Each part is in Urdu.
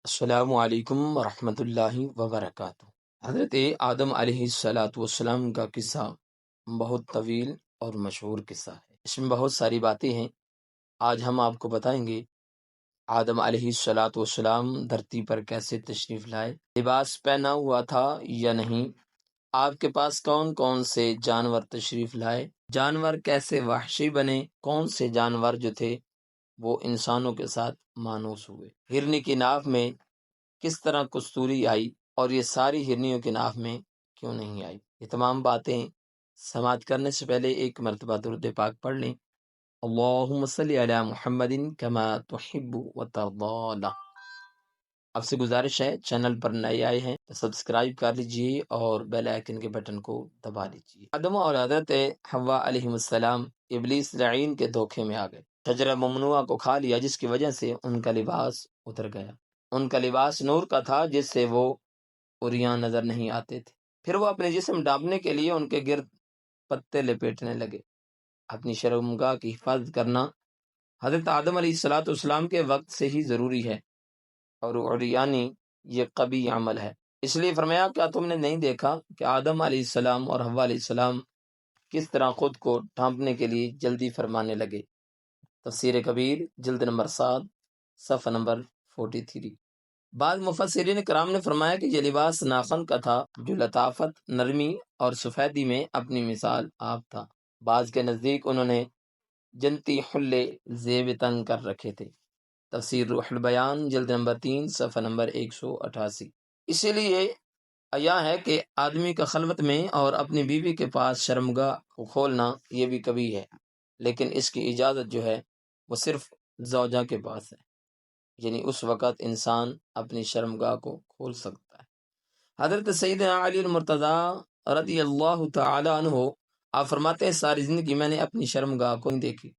السلام علیکم ورحمۃ اللہ وبرکاتہ۔ حضرت آدم علیہ والسلام کا قصہ بہت طویل اور مشہور قصہ ہے۔ اس میں بہت ساری باتیں ہیں، آج ہم آپ کو بتائیں گے آدم علیہ والسلام دھرتی پر کیسے تشریف لائے، لباس پہنا ہوا تھا یا نہیں، آپ کے پاس کون کون سے جانور تشریف لائے، جانور کیسے وحشی بنے، کون سے جانور جو تھے وہ انسانوں کے ساتھ مانوس ہوئے، ہرنی کی ناف میں کس طرح کستوری آئی اور یہ ساری ہرنیوں کی ناف میں کیوں نہیں آئی۔ یہ تمام باتیں سماعت کرنے سے پہلے ایک مرتبہ درود پاک پڑھ لیں، اللہم صلی علی محمد کما تحب وترضی۔ آپ سے گزارش ہے چینل پر نئے آئے ہیں تو سبسکرائب کر لیجئے اور بیل آئیکن کے بٹن کو دبا لیجئے۔ آدم اور حضرت حوا علیہ السلام ابلیس لعین کے دھوکے میں آ گئے، شجرہ ممنوعہ کو کھا لیا، جس کی وجہ سے ان کا لباس اتر گیا۔ ان کا لباس نور کا تھا جس سے وہ عریاں نظر نہیں آتے تھے۔ پھر وہ اپنے جسم ڈھانپنے کے لیے ان کے گرد پتے لپیٹنے لگے۔ اپنی شرمگاہ کی حفاظت کرنا حضرت آدم علیہ السلام کے وقت سے ہی ضروری ہے، اور عریانی یہ قبیح عمل ہے۔ اس لیے فرمایا، کیا تم نے نہیں دیکھا کہ آدم علیہ السلام اور حوا علیہ السلام کس طرح خود کو ڈھانپنے کے لیے جلدی فرمانے لگے۔ تفسیر کبیر جلد نمبر 7 صفحہ نمبر 43۔ بعض مفسرین کرام نے فرمایا کہ یہ لباس ناخن کا تھا جو لطافت، نرمی اور سفیدی میں اپنی مثال آپ تھا۔ بعض کے نزدیک انہوں نے جنتی حلے زیب تن کر رکھے تھے۔ تفسیر روح البیان جلد نمبر 3 صفحہ نمبر 188۔ اسی لیے عیا ہے کہ آدمی کا خلوت میں اور اپنی بیوی کے پاس شرمگاہ کو کھولنا یہ بھی کبھی ہے، لیکن اس کی اجازت جو ہے وہ صرف زوجہ کے پاس ہے، یعنی اس وقت انسان اپنی شرمگاہ کو کھول سکتا ہے۔ حضرت سیدنا علی المرتضی رضی اللہ تعالی عنہ آپ فرماتے ہیں، ساری زندگی میں نے اپنی شرمگاہ کو نہیں دیکھی،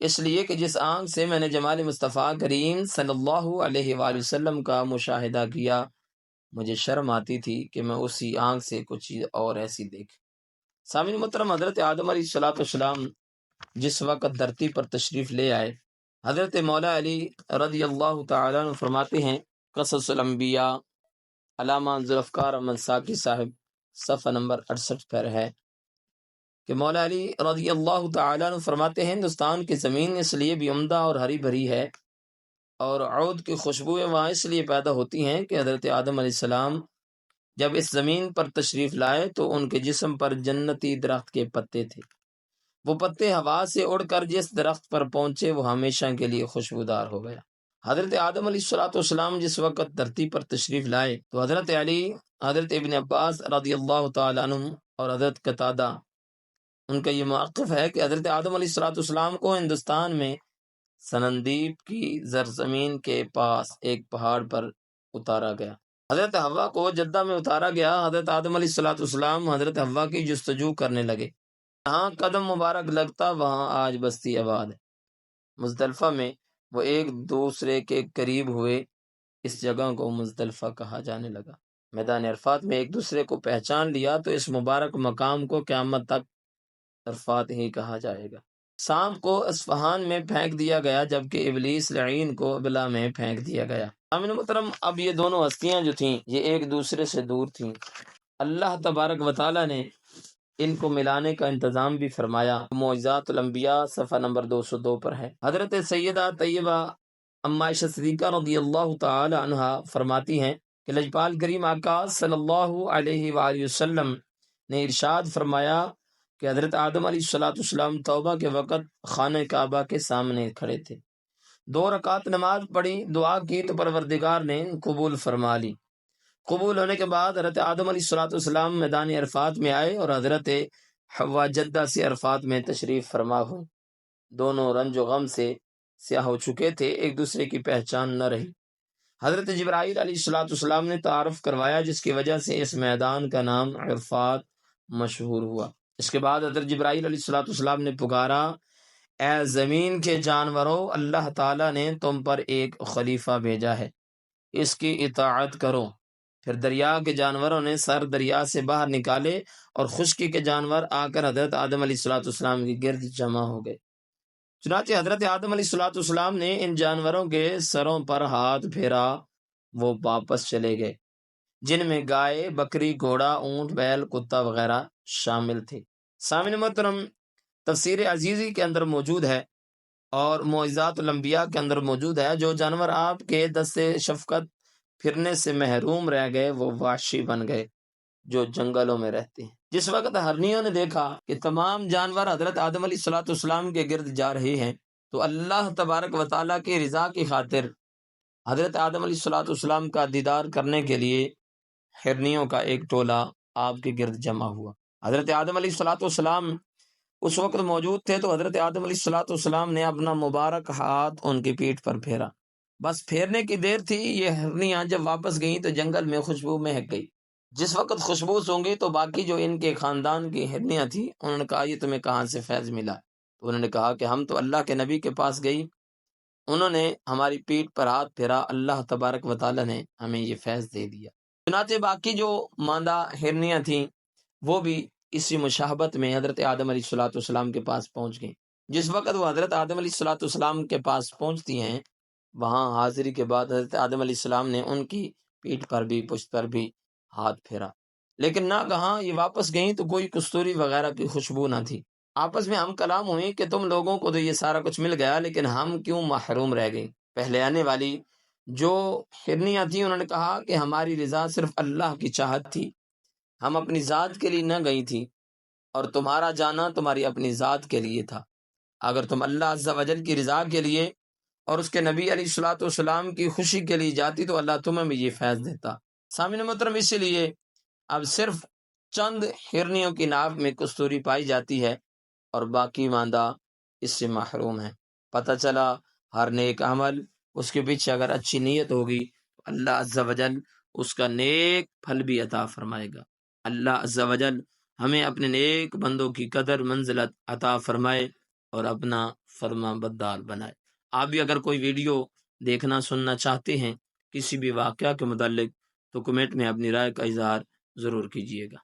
اس لیے کہ جس آنکھ سے میں نے جمال مصطفیٰ کریم صلی اللہ علیہ وآلہ وسلم کا مشاہدہ کیا، مجھے شرم آتی تھی کہ میں اسی آنکھ سے کچھ چیز اور ایسی دیکھ۔ سامعین محترم، حضرت آدم علیہ السلام جس وقت دھرتی پر تشریف لے آئے، حضرت مولا علی رضی اللہ تعالیٰ عنہ فرماتے ہیں، قصص الانبیاء علامہ ذوالفقار احمد ساقی صاحب صفحہ نمبر 68 پر ہے کہ مولا علی رضی اللہ تعالیٰ عنہ فرماتے ہیں، ہندوستان کی زمین اس لیے بھی عمدہ اور ہری بھری ہے اور عود کی خوشبوئیں وہاں اس لیے پیدا ہوتی ہیں کہ حضرت آدم علیہ السلام جب اس زمین پر تشریف لائے تو ان کے جسم پر جنتی درخت کے پتے تھے۔ وہ پتے ہوا سے اڑ کر جس درخت پر پہنچے وہ ہمیشہ کے لیے خوشبودار ہو گیا۔ حضرت آدم علیہ السلام جس وقت دھرتی پر تشریف لائے تو حضرت علی، حضرت ابن عباس رضی اللہ تعالیٰ عنہ اور حضرت قتادہ، ان کا یہ موقف ہے کہ حضرت آدم علیہ السلام کو ہندوستان میں سنندیپ کی زرزمین کے پاس ایک پہاڑ پر اتارا گیا۔ حضرت حوا کو جدہ میں اتارا گیا۔ حضرت آدم علیہ السلام حضرت حوا کی جستجو کرنے لگے، جہاں قدم مبارک لگتا وہاں آج بستی آباد ہے۔ مزدلفہ میں وہ ایک دوسرے کے قریب ہوئے، اس جگہ کو مزدلفہ کہا جانے لگا۔ میدان عرفات میں ایک دوسرے کو پہچان لیا تو اس مبارک مقام کو قیامت تک عرفات ہی کہا جائے گا۔ سانپ کو اصفہان میں پھینک دیا گیا جبکہ ابلیس لعین کو ابلا میں پھینک دیا گیا۔ امین محترم، اب یہ دونوں ہستیاں جو تھیں یہ ایک دوسرے سے دور تھیں، اللہ تبارک و تعالیٰ نے ان کو ملانے کا انتظام بھی فرمایا۔ معجزات الانبیاء صفحہ نمبر 202 پر ہے۔ حضرت سیدہ طیبہ اما عائشہ صدیقہ رضی اللہ تعالی عنہا فرماتی ہیں کہ لجپال کریم آقا صلی اللہ علیہ وآلہ وسلم نے ارشاد فرمایا کہ حضرت آدم علیہ السلام توبہ کے وقت خانہ کعبہ کے سامنے کھڑے تھے، 2 رکعت نماز پڑھی، دعا کی تو پروردگار نے قبول فرما لی۔ قبول ہونے کے بعد حضرت آدم علیہ السلام میدان عرفات میں آئے اور حضرت حوا جدہ سے عرفات میں تشریف فرما ہوئے۔ دونوں رنج و غم سے سیاہ ہو چکے تھے، ایک دوسرے کی پہچان نہ رہی۔ حضرت جبرائیل علیہ السلام نے تعارف کروایا جس کی وجہ سے اس میدان کا نام عرفات مشہور ہوا۔ اس کے بعد حضرت جبرائیل علیہ السلام نے پکارا، اے زمین کے جانوروں، اللہ تعالیٰ نے تم پر ایک خلیفہ بھیجا ہے، اس کی اطاعت کرو۔ پھر دریا کے جانوروں نے سر دریا سے باہر نکالے اور خشکی کے جانور آ کر حضرت آدم علیہ السلام کے گرد جمع ہو گئے۔ چنانچہ حضرت آدم علیہ السلام نے ان جانوروں کے سروں پر ہاتھ پھیرا وہ واپس چلے گئے، جن میں گائے، بکری، گھوڑا، اونٹ، بیل، کتا وغیرہ شامل تھے۔ سامعین محترم، تفسیر عزیزی کے اندر موجود ہے اور معجزات الانبیاء کے اندر موجود ہے، جو جانور آپ کے دست شفقت پھرنے سے محروم رہ گئے وہ وحشی بن گئے جو جنگلوں میں رہتے ہیں۔ جس وقت ہرنیوں نے دیکھا کہ تمام جانور حضرت آدم علیہ الصلوۃ والسلام کے گرد جا رہے ہیں تو اللہ تبارک و تعالیٰ کی رضا کی خاطر حضرت آدم علیہ الصلوۃ والسلام کا دیدار کرنے کے لیے ہرنیوں کا ایک ٹولہ آپ کے گرد جمع ہوا۔ حضرت آدم علیہ الصلوۃ والسلام اس وقت موجود تھے تو حضرت آدم علیہ الصلوۃ والسلام نے اپنا مبارک ہاتھ ان کی پیٹھ پر پھیرا، بس پھیرنے کی دیر تھی، یہ ہرنیاں جب واپس گئیں تو جنگل میں خوشبو مہک گئی۔ جس وقت خوشبو سونگی تو باقی جو ان کے خاندان کی ہرنیاں تھیں انہوں نے کہا یہ تمہیں کہاں سے فیض ملا؟ تو انہوں نے کہا کہ ہم تو اللہ کے نبی کے پاس گئی، انہوں نے ہماری پیٹھ پر ہاتھ پھیرا، اللہ تبارک و تعالیٰ نے ہمیں یہ فیض دے دیا۔ چنانچہ باقی جو ماندہ ہرنیاں تھیں وہ بھی اسی مشابہت میں حضرت آدم علیہ الصلوۃ والسلام کے پاس پہنچ گئیں۔ جس وقت وہ حضرت آدم علیہ الصلوۃ والسلام کے پاس پہنچتی ہیں، وہاں حاضری کے بعد حضرت آدم علیہ السلام نے ان کی پیٹھ پر بھی پشت پر بھی ہاتھ پھیرا، لیکن نہ کہاں یہ واپس گئیں تو کوئی کستوری وغیرہ کی خوشبو نہ تھی۔ آپس میں ہم کلام ہوئی کہ تم لوگوں کو تو یہ سارا کچھ مل گیا لیکن ہم کیوں محروم رہ گئیں؟ پہلے آنے والی جو ہرنیاں تھیں انہوں نے کہا کہ ہماری رضا صرف اللہ کی چاہت تھی، ہم اپنی ذات کے لیے نہ گئی تھی، اور تمہارا جانا تمہاری اپنی ذات کے لیے تھا۔ اگر تم اللہ عز و جل کی رضا کے لیے اور اس کے نبی علیہ الصلوۃ والسلام کی خوشی کے لیے جاتی تو اللہ تمہیں بھی یہ فیض دیتا۔ سامعین محترم، اسی لیے اب صرف چند ہرنیوں کی ناف میں کستوری پائی جاتی ہے اور باقی ماندہ اس سے محروم ہیں۔ پتہ چلا ہر نیک عمل اس کے پیچھے اگر اچھی نیت ہوگی تو اللہ عز و جل اس کا نیک پھل بھی عطا فرمائے گا۔ اللہ عز و جل ہمیں اپنے نیک بندوں کی قدر منزلت عطا فرمائے اور اپنا فرما بردار بنائے۔ آپ بھی اگر کوئی ویڈیو دیکھنا سننا چاہتے ہیں کسی بھی واقعہ کے متعلق تو کمنٹ میں اپنی رائے کا اظہار ضرور کیجیے گا۔